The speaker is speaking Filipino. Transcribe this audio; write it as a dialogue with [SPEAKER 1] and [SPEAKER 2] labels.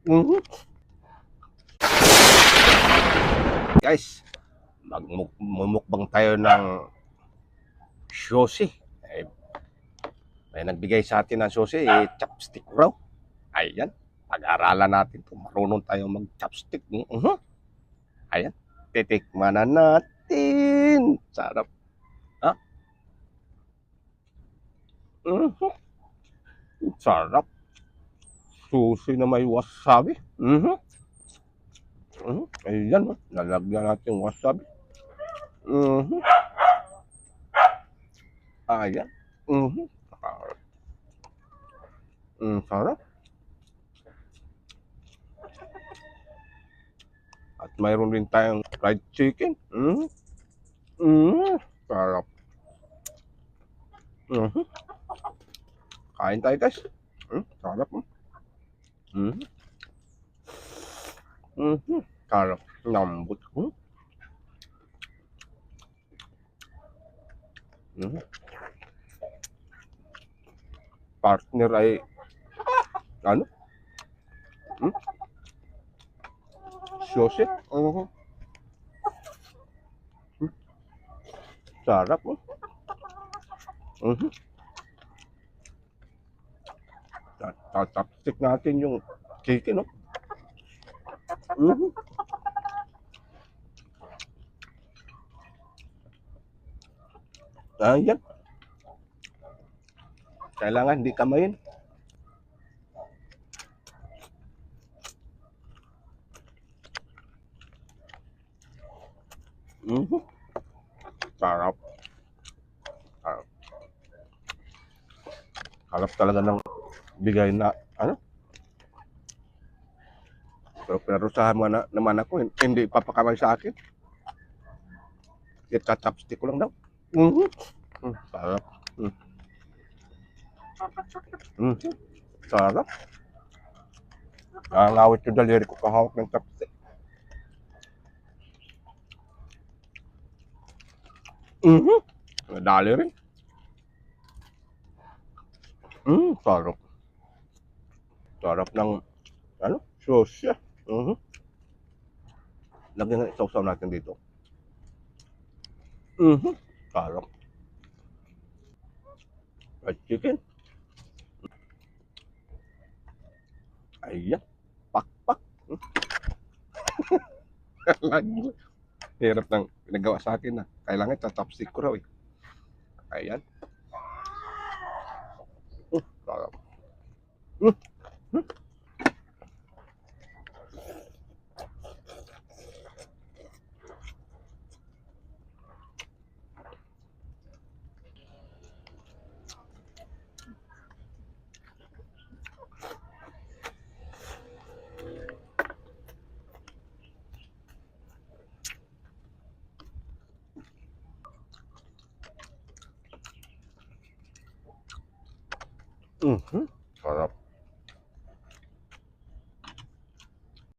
[SPEAKER 1] Mhm. Guys, magmumukbang tayo ng sushi. Eh, may nagbigay sa atin ng sushi, chopstick raw. Ayan, pag-aralan natin to. Marunong tayo mag-chopstick. Ayan, titikman na natin. Sarap. Ha? Mhm. Sarap. Sushi na may wasabi. Ayan, lalagyan natin wasabi. Mhm. Ayan. Mhm. Sarap. At mayroon din tayong fried chicken. Sarap. Mhm. Kain tayo guys. Sarap. Mhm. Sarap. Lambot. Mhm. Partner ay ano? Hmm? Sushi. Sarap. Mhm. Tatapsik natin yung chicken. Mhm. Ayan. Kailangan hindi kamayin. Mhm. Sarap. Sarap. Sarap talaga ng bigay na ano. Pero pinarusahan mo na naman ako, hindi papakamay sa akin. Itatapstick ko lang daw. Mhm. Sarap. Mm. Sarap. Nangangawit yung daliri ko kahawak ng chopstick. Mhm. Nadali rin. Sarap. Sarap ng ano, sushi. Mhm. Lagyan nga sausaw natin dito. Sarap. Fried chicken. Ayan. Pakpak. Lagi. Hirap ng pinagawa sa akin na. Kailangan tatapstick ko raw eh. Ayan. Sarap. Mm. Sarap.